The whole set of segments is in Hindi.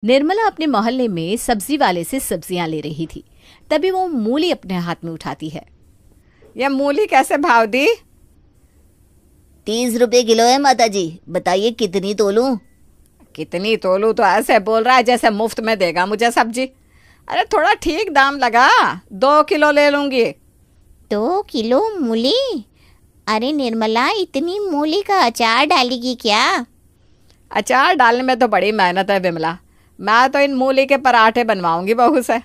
निर्मला अपने मोहल्ले में सब्जी वाले से सब्जियां ले रही थी। तभी वो मूली अपने हाथ में उठाती है। ये मूली कैसे भाव दी? 30 रुपए किलो है माता जी, बताइए कितनी तोलूं? कितनी तोलू तो ऐसे बोल रहा है जैसे मुफ्त में देगा मुझे सब्जी। अरे थोड़ा ठीक दाम लगा, 2 किलो ले लूंगी। 2 किलो मूली? अरे निर्मला, इतनी मूली का अचार डालेगी क्या? अचार डालने में तो बड़ी मेहनत है विमला। मैं तो इन मूली के पराठे बनवाऊंगी बहू से।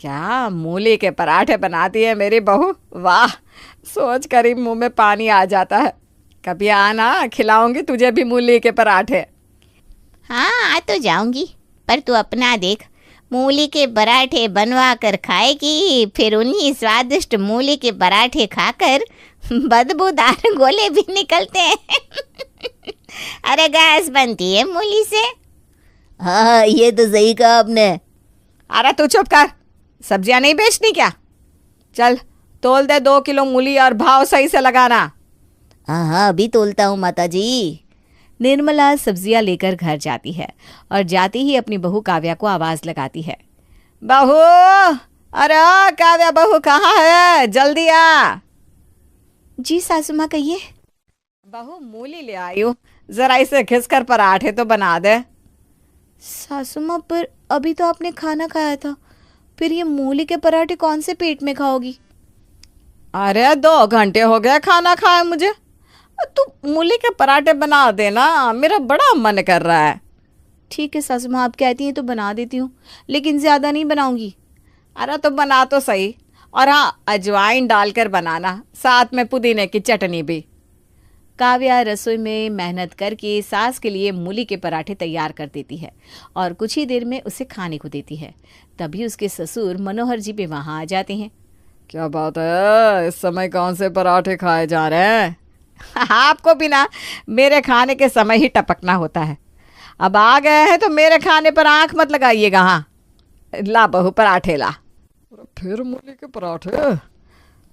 क्या मूली के पराठे बनाती है मेरी बहू, वाह! सोच कर ही मुंह में पानी आ जाता है। कभी आना, खिलाऊंगी तुझे भी मूली के पराठे। हाँ, आ तो जाऊंगी, पर तू अपना देख, मूली के पराठे बनवा कर खाएगी, फिर उन्हीं स्वादिष्ट मूली के पराठे खाकर बदबूदार गोले भी निकलते हैं। अरे गैस बनती है मूली से। हाँ, ये तो सही कहा आपने। अरे तू चुप कर, सब्जियां नहीं बेचनी क्या? चल तोल दे 2 किलो मूली और भाव सही से लगाना। हाँ हाँ, अभी तोलता हूँ माता जी। निर्मला सब्जियां लेकर घर जाती है और जाती ही अपनी बहू काव्या को आवाज लगाती है। बहू, अरे काव्या बहू कहाँ है? जल्दी आ। जी सासू माँ, कहिए। बहू मूली ले आई हूँ, जरा इसे घिसकर पराठे तो बना दे। सासू माँ, पर अभी तो आपने खाना खाया था, फिर ये मूली के पराठे कौन से पेट में खाओगी? अरे 2 घंटे हो गए खाना खाए मुझे। तू मूली के पराठे बना देना, मेरा बड़ा मन कर रहा है। ठीक है सासू माँ, आप कहती हैं तो बना देती हूँ, लेकिन ज़्यादा नहीं बनाऊंगी। अरे तो बना तो सही, और हाँ, अजवाइन डालकर बनाना, साथ में पुदीने की चटनी भी। काव्या रसोई में मेहनत करके सास के लिए मूली के पराठे तैयार कर देती है और कुछ ही देर में उसे खाने को देती है। तभी उसके ससुर मनोहर जी भी वहाँ आ जाते हैं। क्या बात है, इस समय कौन से पराठे खाए जा रहे हैं? आपको भी ना मेरे खाने के समय ही टपकना होता है। अब आ गए हैं तो मेरे खाने पर आंख मत लगाइएगा। हाँ, ला बहू पराठे ला। फिर मूली के पराठे?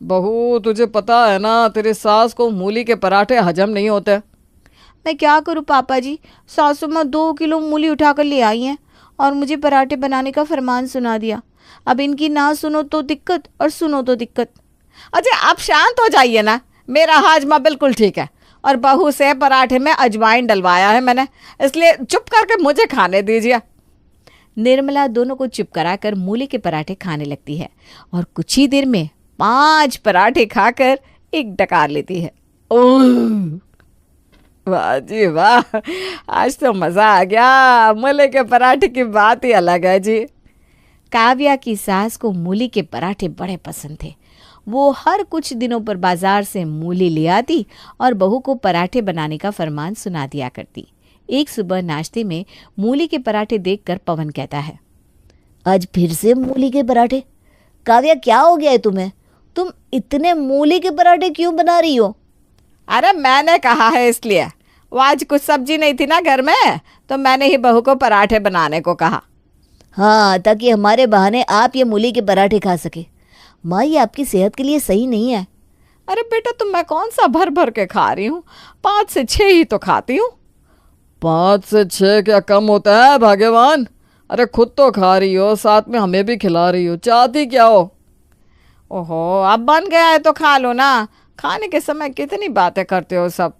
बहू तुझे पता है ना, तेरी सास को मूली के पराठे हजम नहीं होते। मैं क्या करूँ पापा जी, सासू माँ 2 किलो मूली उठाकर ले आई हैं और मुझे पराठे बनाने का फरमान सुना दिया। अब इनकी ना सुनो तो दिक्कत और सुनो तो दिक्कत। अच्छा आप शांत हो जाइए ना, मेरा हाजमा बिल्कुल ठीक है, और बहू से पराठे में अजवाइन डलवाया है मैंने, इसलिए चुप करके मुझे खाने दीजिए। निर्मला दोनों को चुप कराकर मूली के पराठे खाने लगती है और कुछ ही देर में 5 पराठे खाकर एक डकार लेती है। ओह, वाह जी वाह, आज तो मज़ा आ गया। मूली के पराठे की बात ही अलग है जी। काव्या की सास को मूली के पराठे बड़े पसंद थे। वो हर कुछ दिनों पर बाजार से मूली ले आती और बहू को पराठे बनाने का फरमान सुना दिया करती। एक सुबह नाश्ते में मूली के पराठे देखकर पवन कहता है, आज फिर से मूली के पराठे? काव्या, क्या हो गया है तुम्हें? तुम इतने मूली के पराठे क्यों बना रही हो? अरे मैंने कहा है इसलिए, वो आज कुछ सब्जी नहीं थी ना घर में, तो मैंने ही बहू को पराठे बनाने को कहा। हाँ, ताकि हमारे बहाने आप ये मूली के पराठे खा सके। माँ, ये आपकी सेहत के लिए सही नहीं है। अरे बेटा, तुम मैं कौन सा भर भर के खा रही हूँ, 5 से 6 ही तो खाती हूँ। 5 से 6 क्या कम होता है भाग्यवान? अरे खुद तो खा रही हो, साथ में हमें भी खिला रही हो, चाहती क्या हो? ओहो, अब बन गया है तो खा लो ना, खाने के समय कितनी बातें करते हो सब।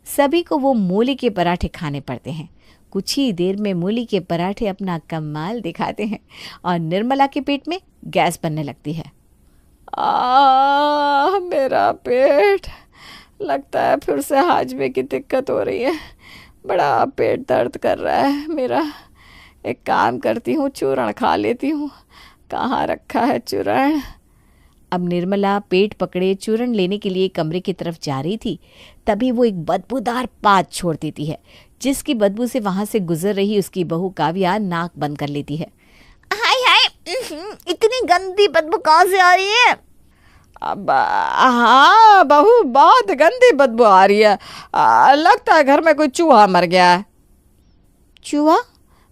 सभी को वो मूली के पराठे खाने पड़ते हैं। कुछ ही देर में मूली के पराठे अपना कमाल दिखाते हैं और निर्मला के पेट में गैस बनने लगती है। मेरा पेट, लगता है फिर से हाजमे की दिक्कत हो रही है। बड़ा पेट दर्द कर रहा है मेरा। एक काम करती हूँ, चूरण खा लेती हूँ। कहाँ रखा है चूरण? अब निर्मला पेट पकड़े चूरण लेने के लिए कमरे की तरफ जा रही थी। तभी वो एक बदबूदार पात छोड़ देती है, जिसकी बदबू से वहां से गुजर रही उसकी बहू काव्या नाक बंद कर लेती है। हाय हाय, इतनी गंदी बदबू कहाँ से आ रही है? अब हाँ बहू, बहुत गंदी बदबू आ रही है। लगता है घर में कोई चूहा मर गया है। चूहा?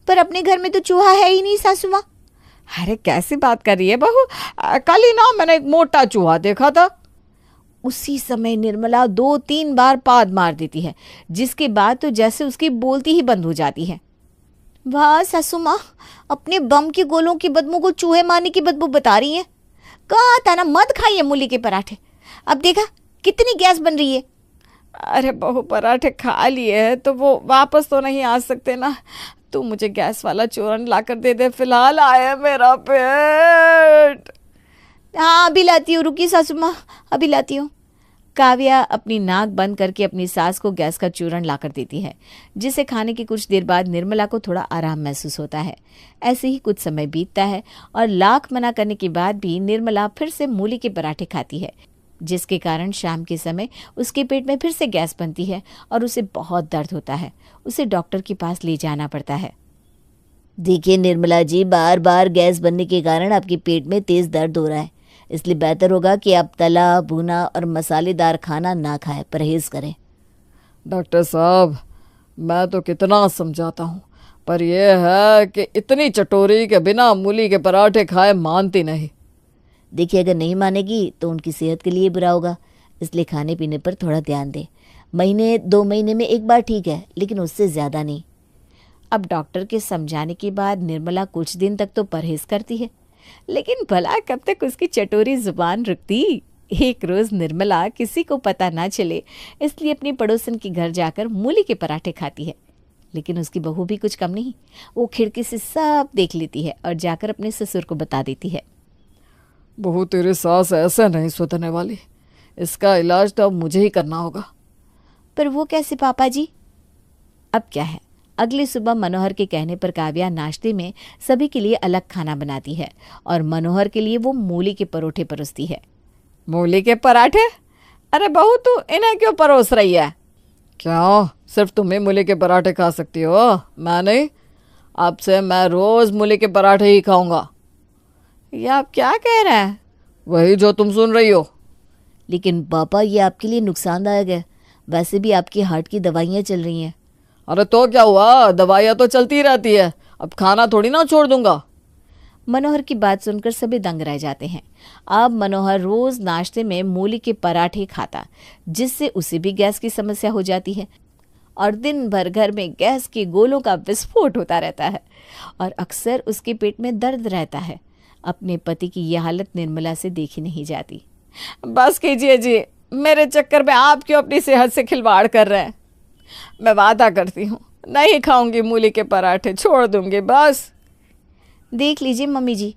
पर अपने घर में तो चूहा है ही नहीं सासू माँ। अरे कैसी बात कर रही है बहू, कल ही ना मैंने एक मोटा चूहा देखा था। उसी समय निर्मला 2-3 बार पाद मार देती है, जिसके बाद तो जैसे उसकी बोलती ही बंद हो जाती है। वाह सासू माँ, अपने बम के गोलों की बदबू को चूहे मारने की बदबू बता रही हैं। कहा था ना मत खाइए मूली के पराठे, अब देखा कितनी गैस बन रही है। अरे बहू, पराठे खा लिए हैं तो वो वापस तो नहीं आ सकते ना। तू मुझे गैस वाला चूरन ला कर दे दे, फिलहाल आया मेरा पेट। हाँ अभी लाती हूँ, रुकी सासू माँ, अभी लाती हूँ। काव्या अपनी नाक बंद करके अपनी सास को गैस का चूरण लाकर देती है, जिसे खाने की कुछ देर बाद निर्मला को थोड़ा आराम महसूस होता है। ऐसे ही कुछ समय बीतता है और लाख मना करने के बाद भी निर्मला फिर से मूली के पराठे खाती है, जिसके कारण शाम के समय उसके पेट में फिर से गैस बनती है और उसे बहुत दर्द होता है। उसे डॉक्टर के पास ले जाना पड़ता है। देखिए निर्मला जी, बार बार गैस बनने के कारण आपके पेट में तेज दर्द हो रहा है, इसलिए बेहतर होगा कि आप तला भुना और मसालेदार खाना ना खाएं, परहेज करें। डॉक्टर साहब, मैं तो कितना समझाता हूँ, पर यह है कि इतनी चटोरी के बिना मूली के पराठे खाए मानती नहीं। देखिए, अगर नहीं मानेगी तो उनकी सेहत के लिए बुरा होगा, इसलिए खाने पीने पर थोड़ा ध्यान दें। महीने 2 महीने में एक बार ठीक है, लेकिन उससे ज़्यादा नहीं। अब डॉक्टर के समझाने के बाद निर्मला कुछ दिन तक तो परहेज करती है, लेकिन भला कब तक उसकी चटोरी जुबान रुकती। एक रोज निर्मला किसी को पता ना चले इसलिए अपनी पड़ोसन के घर जाकर मूली के पराठे खाती है, लेकिन उसकी बहू भी कुछ कम नहीं। वो खिड़की से सब देख लेती है और जाकर अपने ससुर को बता देती है। बहू, तेरी सास ऐसे नहीं सुधरने वाली, इसका इलाज तो अब मुझे ही करना होगा। पर वो कैसे पापा जी? अब क्या है, अगली सुबह मनोहर के कहने पर काव्या नाश्ते में सभी के लिए अलग खाना बनाती है और मनोहर के लिए वो मूली के परोठे परोसती है। मूली के पराठे? अरे बहू, तू इन्हें क्यों परोस रही है? क्यों, सिर्फ तुम ही मूली के पराठे खा सकती हो, मैं नहीं? अब से मैं रोज मूली के पराठे ही खाऊंगा। ये आप क्या कह रहे हैं? वही जो तुम सुन रही हो। लेकिन पापा, ये आपके लिए नुकसानदायक है, वैसे भी आपकी हार्ट की दवाइयाँ चल रही हैं। अरे तो क्या हुआ, दवाइयाँ तो चलती रहती है, अब खाना थोड़ी ना छोड़ दूंगा। मनोहर की बात सुनकर सभी दंग रह जाते हैं। अब मनोहर रोज नाश्ते में मूली के पराठे खाता, जिससे उसे भी गैस की समस्या हो जाती है और दिन भर घर में गैस के गोलों का विस्फोट होता रहता है और अक्सर उसके पेट में दर्द रहता है। अपने पति की यह हालत निर्मला से देखी नहीं जाती। बस कीजिए जी, मेरे चक्कर में आप क्यों अपनी सेहत से खिलवाड़ कर रहे हैं? मैं वादा करती हूँ, नहीं खाऊंगी मूली के पराठे, छोड़ दूंगी बस। देख लीजिए मम्मी जी,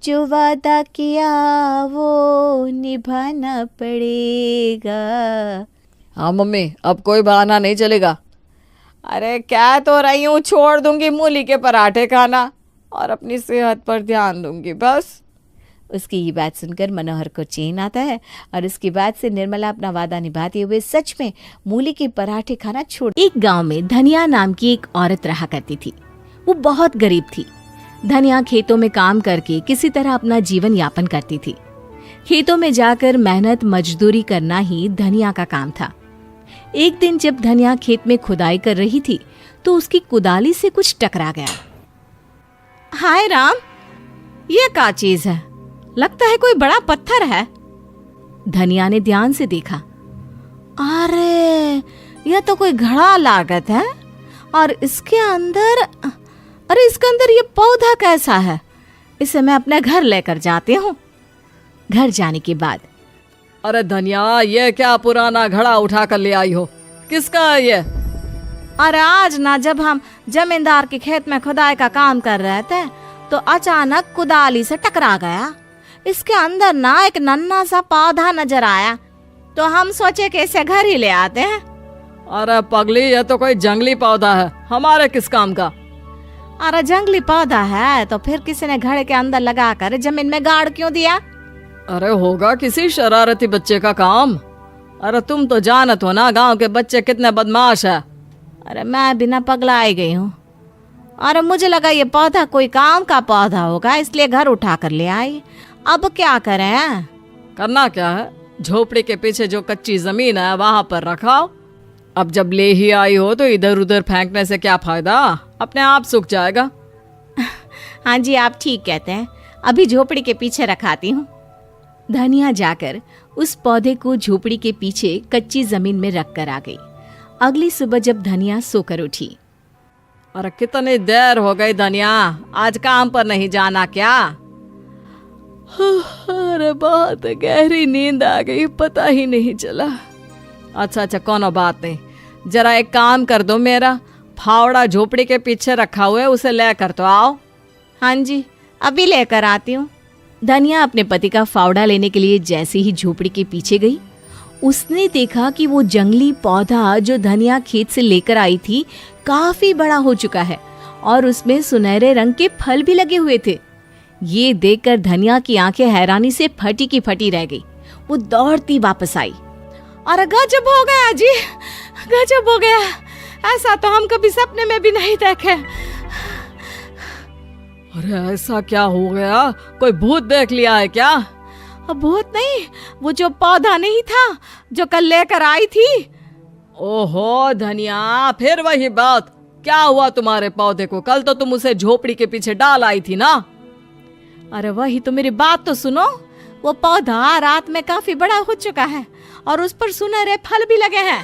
जो वादा किया वो निभाना पड़ेगा। हाँ मम्मी, अब कोई बहाना नहीं चलेगा। अरे क्या तो रही हूँ, छोड़ दूंगी मूली के पराठे खाना और अपनी सेहत पर ध्यान दूंगी बस। उसकी ये बात सुनकर मनोहर को चैन आता है और इसके बाद से निर्मला अपना वादा निभाते हुए सच में मूली के पराठे खाना छोड़। एक गांव में धनिया नाम की एक औरत रहा करती थी। वो बहुत गरीब थी। धनिया खेतों में काम करके किसी तरह अपना जीवन यापन करती थी। खेतों में जाकर मेहनत मजदूरी करना ही धनिया का काम था। एक दिन जब धनिया खेत में खुदाई कर रही थी तो उसकी कुदाली से कुछ टकरा गया। हाय राम, ये क्या चीज है? लगता है कोई बड़ा पत्थर है। धनिया ने ध्यान से देखा। अरे यह तो कोई घड़ा लागत है और इसके अंदर ये पौधा कैसा है? इसे मैं अपने घर लेकर जाती हूँ। घर जाने के बाद, अरे धनिया, ये क्या पुराना घड़ा उठा कर ले आई हो? किसका है ये? अरे आज ना जब हम जमींदार के खेत में खुदाई का काम कर रहे थे तो अचानक कुदाली से टकरा गया। इसके अंदर ना एक नन्हा सा पौधा नजर आया तो हम सोचे कि इसे घर ही ले आते हैं। अरे पगली, ये तो कोई जंगली पौधा है, हमारे किस काम का? अरे जंगली पौधा है तो फिर किसी ने घड़े के अंदर लगाकर जमीन में गाड़ क्यों दिया? अरे होगा किसी शरारती बच्चे का काम। अरे तुम तो जानत हो ना गांव के बच्चे कितने बदमाश है। अरे मैं बिना पगला आई गई हूँ। अरे मुझे लगा ये पौधा कोई काम का पौधा होगा, इसलिए घर उठा कर ले आई। अब क्या करें? करना क्या है, झोपड़ी के पीछे जो कच्ची जमीन है वहां पर रखाओ। अब जब ले ही आई हो तो इधर उधर फेंकने से क्या फायदा, अपने आप सूख जाएगा। हाँ जी, आप ठीक कहते हैं, अभी झोपड़ी के पीछे रखाती हूँ। धनिया जाकर उस पौधे को झोपड़ी के पीछे कच्ची जमीन में रख कर आ गई। अगली सुबह जब धनिया सोकर उठी, अरे कितनी देर हो गई धनिया, आज काम पर नहीं जाना क्या? अरे बहुत गहरी नींद आ गई, पता ही नहीं चला। अच्छा कोनो बात नहीं, जरा एक काम कर दो, मेरा फावड़ा झोपड़ी के पीछे रखा हुआ है, उसे लेकर तो आओ। हाँ जी, अभी लेकर आती हूँ। धनिया अपने पति का फावड़ा लेने के लिए जैसे ही झोपड़ी के पीछे गई, उसने देखा कि वो जंगली पौधा जो धनिया खेत से लेकर आई थी काफी बड़ा हो चुका है और उसमें सुनहरे रंग के फल भी लगे हुए थे। ये देखकर धनिया की आंखें हैरानी से फटी की फटी रह गई। वो दौड़ती वापस आई। अरे गजब हो गया जी, गजब हो गया, ऐसा तो हम कभी सपने में भी नहीं देखे। अरे ऐसा क्या हो गया, कोई भूत देख लिया है क्या? अब भूत नहीं, वो जो पौधा नहीं था जो कल लेकर आई थी। ओहो धनिया, फिर वही बात, क्या हुआ तुम्हारे पौधे को? कल तो तुम उसे झोपड़ी के पीछे डाल आई थी ना। अरे वही तो, मेरी बात तो सुनो। वो पौधा रात में काफी बड़ा हो चुका है और उस पर सुनहरे फल भी लगे हैं।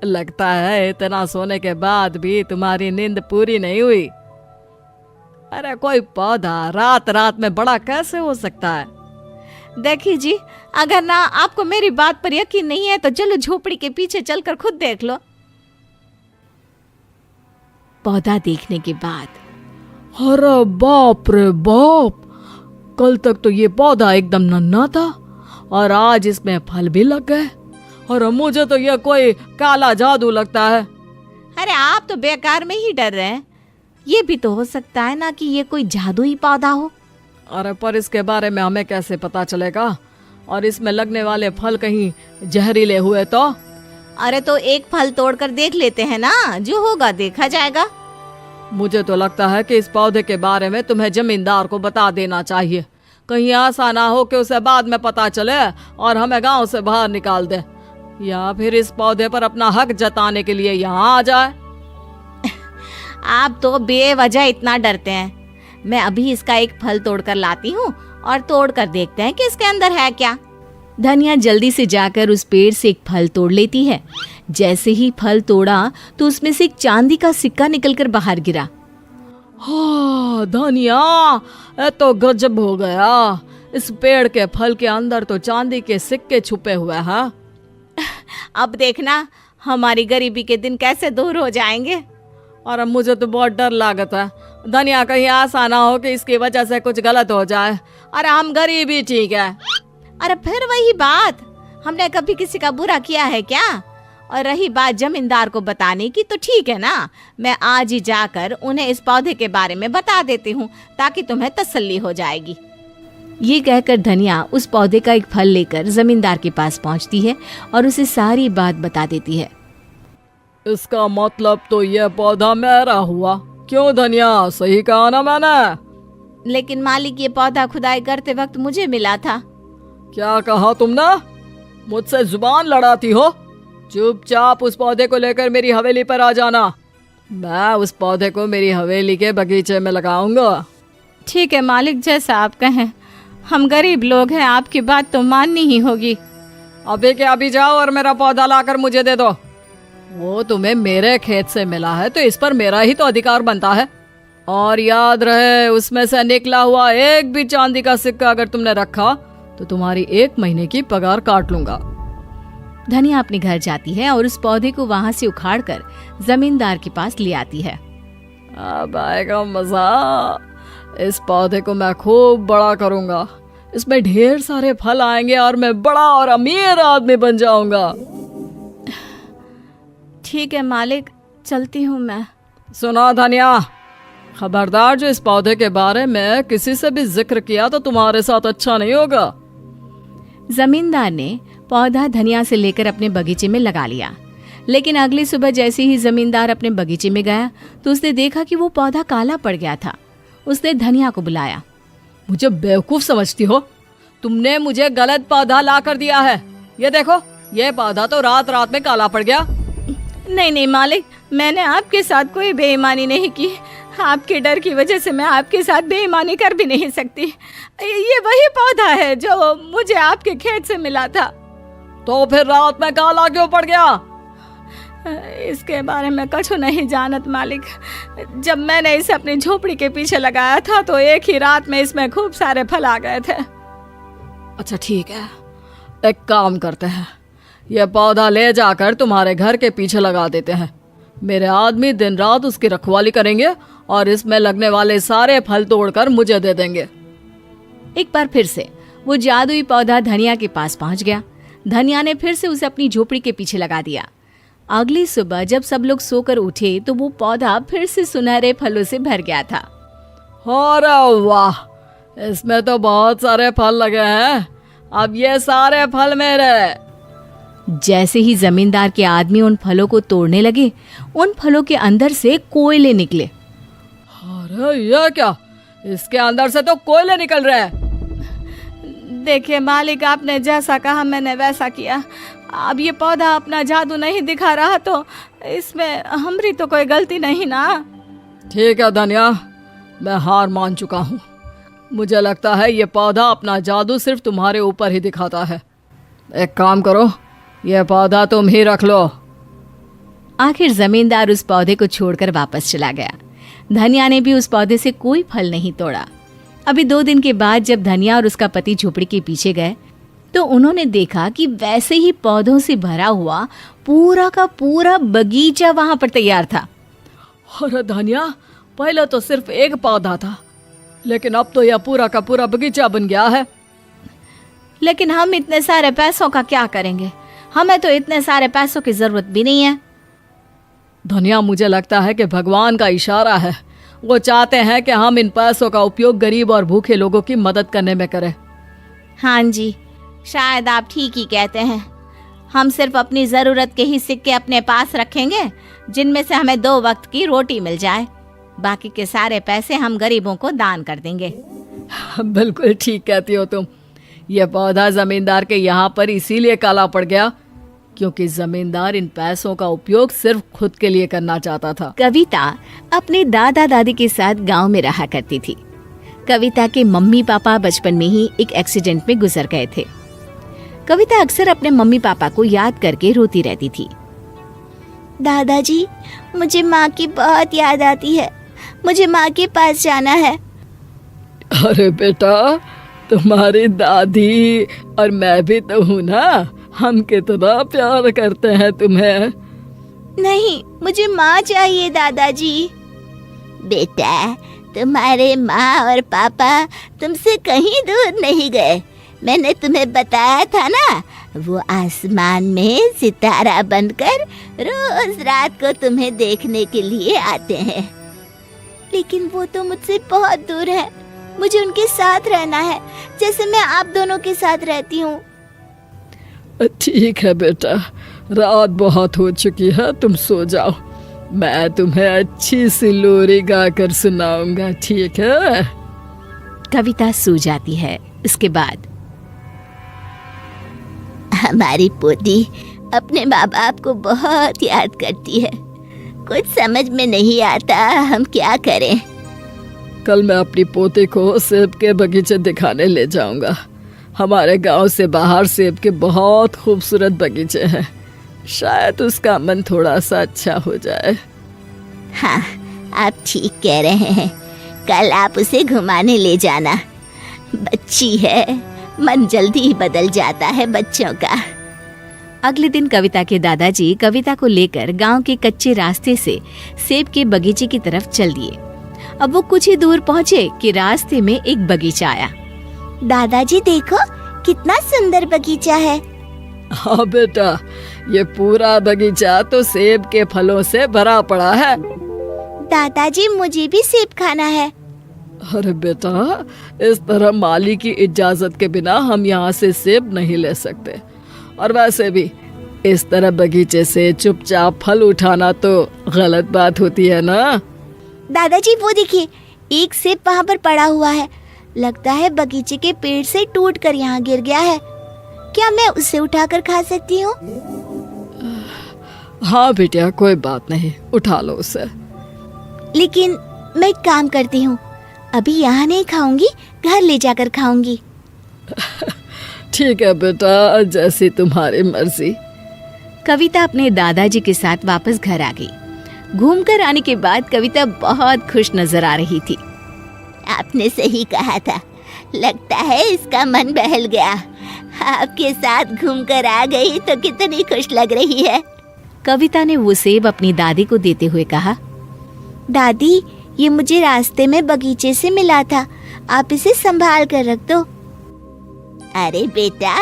लगता है इतना सोने के बाद भी तुम्हारी नींद पूरी नहीं हुई। अरे कोई पौधा रात रात में बड़ा कैसे हो सकता है? देखिए जी, अगर ना आपको मेरी बात पर यकीन नहीं है तो चलो झोपड़ी के पीछे चलकर खुद देख लो। पौधा देखने के बाद, अरे बाप रे बाप, कल तक तो ये पौधा एकदम नन्हा था और आज इसमें फल भी लग गए। और मुझे तो ये कोई काला जादू लगता है। अरे आप तो बेकार में ही डर रहे हैं, ये भी तो हो सकता है ना कि ये कोई जादुई पौधा हो। अरे पर इसके बारे में हमें कैसे पता चलेगा? और इसमें लगने वाले फल कहीं जहरीले हुए तो? अरे तो एक फल तोड़कर देख लेते हैं ना, जो होगा देखा जाएगा। मुझे तो लगता है कि इस पौधे के बारे में तुम्हें जमींदार को बता देना चाहिए, कहीं ऐसा ना हो कि उसे बाद में पता चले और हमें गांव से बाहर निकाल दे, या फिर इस पौधे पर अपना हक जताने के लिए यहाँ आ जाए। आप तो बेवजह इतना डरते हैं। मैं अभी इसका एक फल तोड़कर लाती हूँ और तोड़कर देखते हैं कि इसके अंदर है क्या। धनिया जल्दी से जाकर उस पेड़ से एक फल तोड़ लेती है। जैसे ही फल तोड़ा तो उसमें से एक चांदी का सिक्का निकलकर बाहर गिरा। हाँ धनिया, ये तो गजब हो गया, इस पेड़ के फल के अंदर तो चांदी के सिक्के छुपे हुए हैं। अब देखना हमारी गरीबी के दिन कैसे दूर हो जाएंगे। और अब मुझे तो बहुत डर लागत है धनिया, कहीं ऐसा ना हो कि इसकी वजह से कुछ गलत हो जाए। अरे हम गरीब ही ठीक है। अरे फिर वही बात, हमने कभी किसी का बुरा किया है क्या? और रही बात जमींदार को बताने की, तो ठीक है ना, मैं आज ही जाकर उन्हें इस पौधे के बारे में बता देती हूँ ताकि तुम्हें तसल्ली हो जाएगी। ये कहकर धनिया उस पौधे का एक फल लेकर जमींदार के पास पहुँचती है और उसे सारी बात बता देती है। इसका मतलब तो यह पौधा मेरा हुआ, क्यों धनिया, सही कहा ना मैंने? लेकिन मालिक, ये पौधा खुदाई करते वक्त मुझे मिला था। क्या कहा तुमने? मुझसे जुबान लड़ाती हो? चुपचाप उस पौधे को लेकर मेरी हवेली पर आ जाना, मैं उस पौधे को मेरी हवेली के बगीचे में लगाऊंगा। ठीक है मालिक, जैसा आप कहें, हम गरीब लोग हैं, आपकी बात तो माननी ही होगी। अभी के अभी जाओ और मेरा पौधा लाकर मुझे दे दो। वो तुम्हें मेरे खेत से मिला है तो इस पर मेरा ही तो अधिकार बनता है। और याद रहे, उसमें से निकला हुआ एक भी चांदी का सिक्का अगर तुमने रखा तो तुम्हारी 1 महीने की पगार काट लूंगा। धनिया अपने घर जाती है और उस पौधे को वहां से उखाड़कर जमींदार के पास ले आती है। अब आएगा मजा, इस पौधे को मैं खूब बड़ा करूंगा, इसमें ढेर सारे फल आएंगे और मैं बड़ा और अमीर आदमी बन जाऊंगा। ठीक है मालिक, चलती हूँ मैं। सुना धनिया, खबरदार जो इस पौधे के बारे में किसी से भी जिक्र किया तो तुम्हारे साथ अच्छा नहीं होगा। जमींदार ने पौधा धनिया से लेकर अपने बगीचे में लगा लिया, लेकिन अगली सुबह जैसे ही जमींदार अपने बगीचे में गया तो उसने देखा कि वो पौधा काला पड़ गया था। उसने धनिया को बुलाया। मुझे बेवकूफ समझती हो? तुमने मुझे गलत पौधा ला कर दिया है। ये देखो, ये पौधा तो रात रात में काला पड़ गया। नहीं मालिक, मैंने आपके साथ कोई बेईमानी नहीं की। आपके डर की वजह से मैं आपके साथ बेईमानी कर भी नहीं सकती। ये वही पौधा है जो मुझे आपके खेत से मिला था। तो फिर रात में काला क्यों पड़ गया? इसके बारे में कछु नहीं जानत मालिक। जब मैंने इसे अपनी झोपड़ी के पीछे लगाया था तो एक ही रात में इसमें खूब सारे फल आ गए थे। अच्छा ठीक है, एक काम करते हैं, यह पौधा ले जाकर तुम्हारे घर के पीछे लगा देते हैं। मेरे आदमी दिन रात उसकी रखवाली करेंगे और इसमें लगने वाले सारे फल तोड़कर मुझे दे देंगे। एक बार फिर से वो जादुई पौधा धनिया के पास पहुंच गया। धनिया ने फिर से उसे अपनी झोपड़ी के पीछे लगा दिया। अगली सुबह जब सब लोग सोकर उठे तो वो पौधा फिर से सुनहरे फलों से भर गया था। अरे वाह, इसमें तो बहुत सारे फल लगे हैं, अब ये सारे फल मेरे। जैसे ही जमींदार के आदमी उन फलों को तोड़ने लगे, उन फलों के अंदर से कोयले निकले। अरे ये क्या, इसके अंदर से तो कोयले निकल रहे हैं। देखिए मालिक, आपने जैसा कहा मैंने वैसा किया। अब ये पौधा अपना जादू नहीं दिखा रहा तो इसमें हमारी तो कोई गलती नहीं ना। ठीक है धनिया, मैं हार मान चुका हूँ। मुझे लगता है ये पौधा अपना जादू सिर्फ तुम्हारे ऊपर ही दिखाता है। एक काम करो, यह पौधा तुम ही रख लो। आखिर जमींदार उस पौधे को छोड़कर वापस चला गया। धनिया ने भी उस पौधे से कोई फल नहीं तोड़ा। अभी 2 दिन के बाद जब धनिया और उसका पति झोपड़ी के पीछे गए तो उन्होंने देखा कि वैसे ही पौधों से भरा हुआ पूरा का पूरा बगीचा वहां पर तैयार था। अरे धनिया, पहले तो सिर्फ एक पौधा था, लेकिन अब तो यह पूरा का पूरा बगीचा बन गया है। लेकिन हम इतने सारे पैसों का क्या करेंगे? हमें तो इतने सारे पैसों की जरूरत भी नहीं है। धनिया, मुझे लगता है कि भगवान का इशारा है। वो चाहते हैं कि हम इन पैसों का उपयोग गरीब और भूखे लोगों की मदद करने में करें। हाँ जी, शायद आप ठीक ही कहते हैं। हम सिर्फ अपनी ज़रूरत के ही सिक्के अपने पास रखेंगे, जिनमें से हमें 2 वक्त की रोटी मिल जाए। बाकी के सारे पैसे हम गरीबों को दान कर देंगे। बिल्कुल ठीक कहती हो तुम। यह पौधा जमींदार के यहाँ पर इसीलिए काला पड़ गया क्योंकि जमींदार इन पैसों का उपयोग सिर्फ खुद के लिए करना चाहता था। कविता अपने दादा दादी के साथ गांव में रहा करती थी। कविता के मम्मी पापा बचपन में ही एक एक्सीडेंट में गुजर गए थे। कविता अक्सर अपने मम्मी पापा को याद करके रोती रहती थी। दादाजी, मुझे माँ की बहुत याद आती है। मुझे माँ के पास जाना है। अरे बेटा, तुम्हारी दादी और मैं भी तो हूँ ना, हम कितना प्यार करते हैं तुम्हें। नहीं, मुझे माँ चाहिए दादाजी। बेटा, तुम्हारे माँ और पापा तुमसे कहीं दूर नहीं गए। मैंने तुम्हें बताया था ना, वो आसमान में सितारा बनकर रोज रात को तुम्हें देखने के लिए आते हैं। लेकिन वो तो मुझसे बहुत दूर है। मुझे उनके साथ रहना है, जैसे मैं आप दोनों के साथ रहती हूँ। ठीक है बेटा, रात बहुत हो चुकी है, तुम सो जाओ। मैं तुम्हें अच्छी सी लोरी गाकर सुनाऊंगा, ठीक है? कविता सो जाती है। इसके बाद हमारी पोती अपने माँ बाप को बहुत याद करती है। कुछ समझ में नहीं आता हम क्या करें। कल मैं अपनी पोते को सेब के बगीचे दिखाने ले जाऊंगा। हमारे गांव से बाहर सेब के बहुत खूबसूरत बगीचे हैं। शायद उसका मन थोड़ा सा अच्छा हो जाए। हाँ, आप ठीक कह रहे हैं। कल आप उसे घुमाने ले जाना। बच्ची है, मन जल्दी ही बदल जाता है बच्चों का। अगले दिन कविता के दादाजी कविता को लेकर गांव के कच्चे रास्ते से सेब के बगीचे की तरफ चल दिए। अब वो कुछ ही दूर पहुँचे कि रास्ते में एक बगीचा आया। दादाजी देखो, कितना सुंदर बगीचा है। हाँ बेटा, ये पूरा बगीचा तो सेब के फलों से भरा पड़ा है। दादाजी, मुझे भी सेब खाना है। अरे बेटा, इस तरह माली की इजाजत के बिना हम यहाँ से सेब नहीं ले सकते। और वैसे भी इस तरह बगीचे से चुपचाप फल उठाना तो गलत बात होती है ना। दादाजी, वो देखिए, एक सेब वहाँ पर पड़ा हुआ है। लगता है बगीचे के पेड़ से टूटकर यहाँ गिर गया है। क्या मैं उसे उठाकर खा सकती हूँ? हाँ बेटा, कोई बात नहीं, उठा लो उसे। लेकिन मैं एक काम करती हूँ, अभी यहाँ नहीं खाऊंगी, घर ले जाकर खाऊंगी। ठीक है बेटा, जैसी तुम्हारी मर्जी। कविता अपने दादाजी के साथ वापस घर आ गई। घूमकर आने के बाद कविता बहुत खुश नजर आ रही थी। आपने सही कहा था, लगता है इसका मन बहल गया। आपके साथ घूमकर आ गई तो कितनी खुश लग रही है। कविता ने वो सेब अपनी दादी को देते हुए कहा, दादी, ये मुझे रास्ते में बगीचे से मिला था, आप इसे संभाल कर रख दो। अरे बेटा,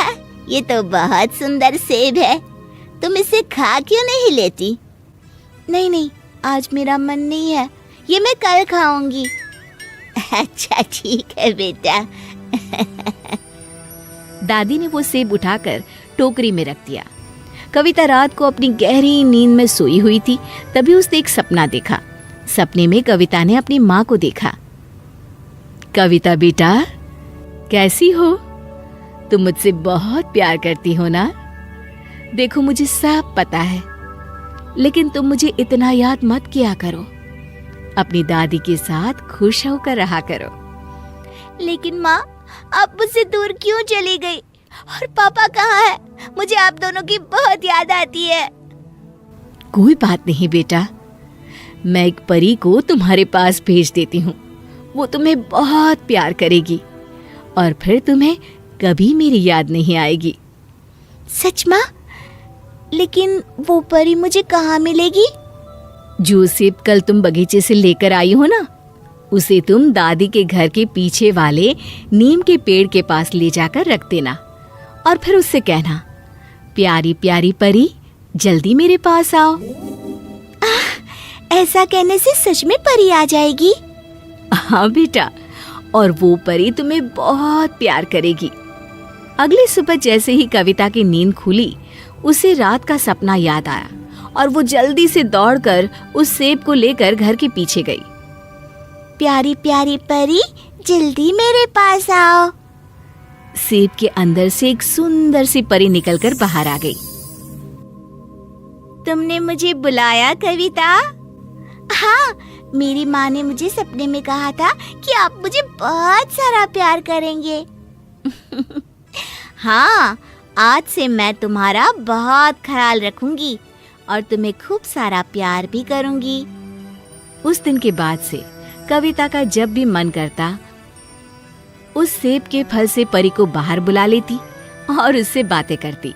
ये तो बहुत सुंदर सेब है, तुम इसे खा क्यों नहीं लेती? नहीं, आज मेरा मन नहीं है, ये मैं कल खाऊंगी। अच्छा ठीक है बेटा। दादी ने वो सेब उठाकर टोकरी में रख दिया। कविता रात को अपनी गहरी नींद में सोई हुई थी, तभी उसने एक सपना देखा। सपने में कविता ने अपनी माँ को देखा। कविता बेटा, कैसी हो? तुम मुझसे बहुत प्यार करती हो ना? देखो मुझे सब पता है, लेकिन तुम मुझे इतना याद मत किया करो। अपनी दादी के साथ खुश होकर रहा करो। लेकिन माँ, आप मुझसे दूर क्यों चली गई? और पापा कहाँ है? मुझे आप दोनों की बहुत याद आती है। कोई बात नहीं बेटा, मैं एक परी को तुम्हारे पास भेज देती हूँ। वो तुम्हें बहुत प्यार करेगी और फिर तुम्हें कभी मेरी याद नहीं आएगी। सच माँ? लेकिन वो परी मुझे कहाँ मिलेगी? जो सेब कल तुम बगीचे से लेकर आई हो ना, उसे तुम दादी के घर के पीछे वाले नीम के पेड़ के पास ले जाकर रख देना और फिर उससे कहना, प्यारी प्यारी परी, जल्दी मेरे पास आओ। ऐसा कहने से सच में परी आ जाएगी? हाँ बेटा, और वो परी तुम्हें बहुत प्यार करेगी। अगली सुबह जैसे ही कविता की नींद खुली, उसे रात का सपना याद आया और वो जल्दी से दौड़कर उस सेब को लेकर घर के पीछे गई। प्यारी प्यारी परी, जल्दी मेरे पास आओ। सेब के अंदर से एक सुंदर सी परी निकलकर बाहर आ गई। तुमने मुझे बुलाया कविता? हाँ, मेरी माँ ने मुझे सपने में कहा था कि आप मुझे बहुत सारा प्यार करेंगे। हाँ, आज से मैं तुम्हारा बहुत ख्याल रखूंगी और तुम्हें खूब सारा प्यार भी करूंगी। उस दिन के बाद से कविता का जब भी मन करता, उस सेब के फल से परी को बाहर बुला लेती और उससे बातें करती।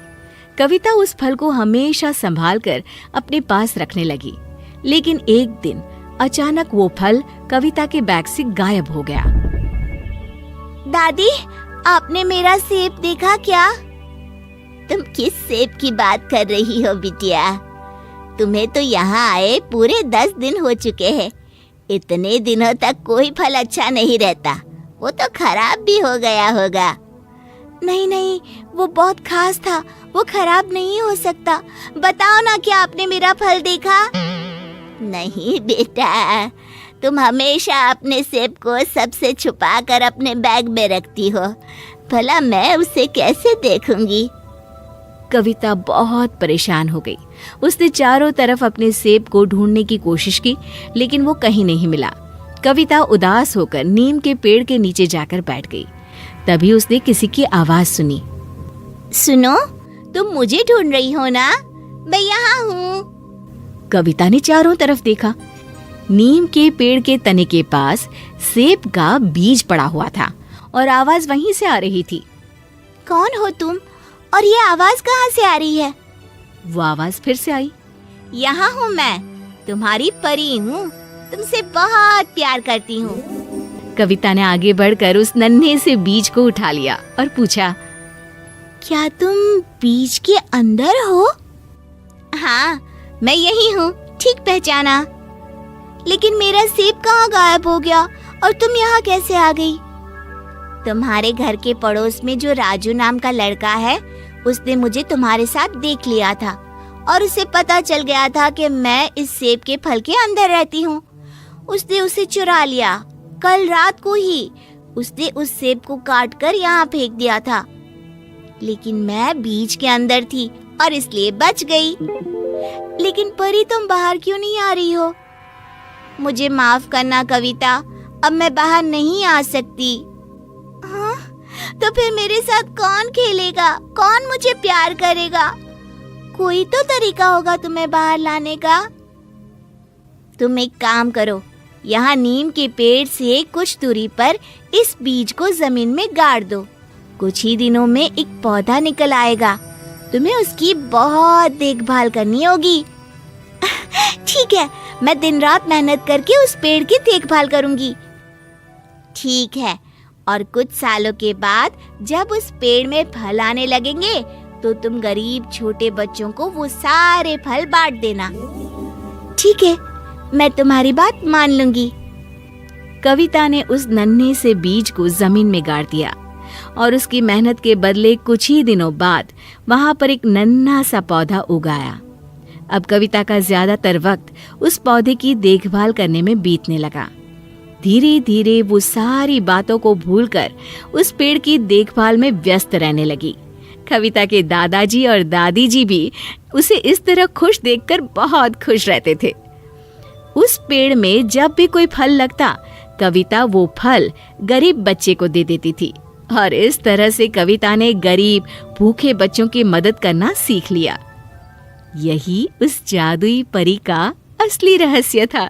कविता उस फल को हमेशा संभाल कर अपने पास रखने लगी। लेकिन एक दिन अचानक वो फल कविता के बैग से गायब हो गया। दादी, आपने मेरा सेब देखा क्या? तुम किस सेब की बात कर रही हो बिटिया? तुम्हें तो यहाँ आए पूरे 10 दिन हो चुके हैं। इतने दिनों तक कोई फल अच्छा नहीं रहता, वो तो खराब भी हो गया होगा। नहीं, वो बहुत खास था, वो खराब नहीं हो सकता। बताओ ना, क्या आपने मेरा फल देखा? नहीं बेटा, तुम हमेशा अपने सेब को सबसे छुपा कर अपने बैग में रखती हो, भला मैं उसे कैसे देखूंगी? कविता बहुत परेशान हो गई। उसने चारों तरफ अपने सेब को ढूंढने की कोशिश की, लेकिन वो कहीं नहीं मिला। कविता उदास होकर नीम के पेड़ के नीचे जाकर बैठ गई। तभी उसने किसी की आवाज सुनी। सुनो, तुम मुझे ढूंढ रही हो ना? मैं यहाँ हूँ। कविता ने चारों तरफ देखा। नीम के पेड़ के तने के पास सेब का बीज पड़ा हुआ था और आवाज वहीं से आ रही थी। कौन हो तुम और ये आवाज कहाँ से आ रही है? वो आवाज फिर से आई। यहाँ हूँ मैं, तुम्हारी परी हूँ, तुमसे बहुत प्यार करती हूँ। कविता ने आगे बढ़कर उस नन्हे से बीज को उठा लिया और पूछा, क्या तुम बीज के अंदर हो? हाँ, मैं यही हूँ, ठीक पहचाना। लेकिन मेरा सेब कहाँ गायब हो गया और तुम यहाँ कैसे आ गई? तुम्हारे घर के पड़ोस में जो राजू नाम का लड़का है, उसने मुझे तुम्हारे साथ देख लिया था और उसे पता चल गया था कि मैं इस सेब के फल के अंदर रहती हूँ। उसने उसे चुरा लिया। कल रात को ही उसने उस सेब को काट कर यहाँ फेंक दिया था, लेकिन मैं बीज के अंदर थी और इसलिए बच गई। लेकिन परी, तुम बाहर क्यों नहीं आ रही हो? मुझे माफ करना कविता, अब मैं बाहर नहीं आ सकती। हाँ, तो फिर मेरे साथ कौन खेलेगा? कौन मुझे प्यार करेगा? कोई तो तरीका होगा तुम्हें बाहर लाने का। तुम एक काम करो, यहाँ नीम के पेड़ से कुछ दूरी पर इस बीज को जमीन में गाड़ दो। कुछ ही दिनों में एक पौधा निकल आएगा। तुम्हें उसकी बहुत देखभाल करनी होगी। ठीक है, मैं दिन रात मेहनत करके उस पेड़ की देखभाल करूंगी। ठीक है, और कुछ सालों के बाद जब उस पेड़ में फल आने लगेंगे तो तुम गरीब छोटे बच्चों को वो सारे फल बांट देना। ठीक है, मैं तुम्हारी बात मान लूंगी। कविता ने उस नन्हे से बीज को जमीन में गाड़ दिया और उसकी मेहनत के बदले कुछ ही दिनों बाद वहां पर एक नन्हा सा पौधा उगाया। अब कविता का ज्यादातर वक्त उस पौधे की देखभाल करने में बीतने लगा। धीरे धीरे वो सारी बातों को भूलकर उस पेड़ की देखभाल में व्यस्त रहने लगी। कविता के दादाजी और दादी जी भी उसे इस तरह खुश देखकर बहुत खुश रहते थे। उस पेड़ में जब भी कोई फल लगता, कविता वो फल गरीब बच्चे को दे देती थी और इस तरह से कविता ने गरीब भूखे बच्चों की मदद करना सीख लिया। यही उस जादुई परी का असली रहस्य था।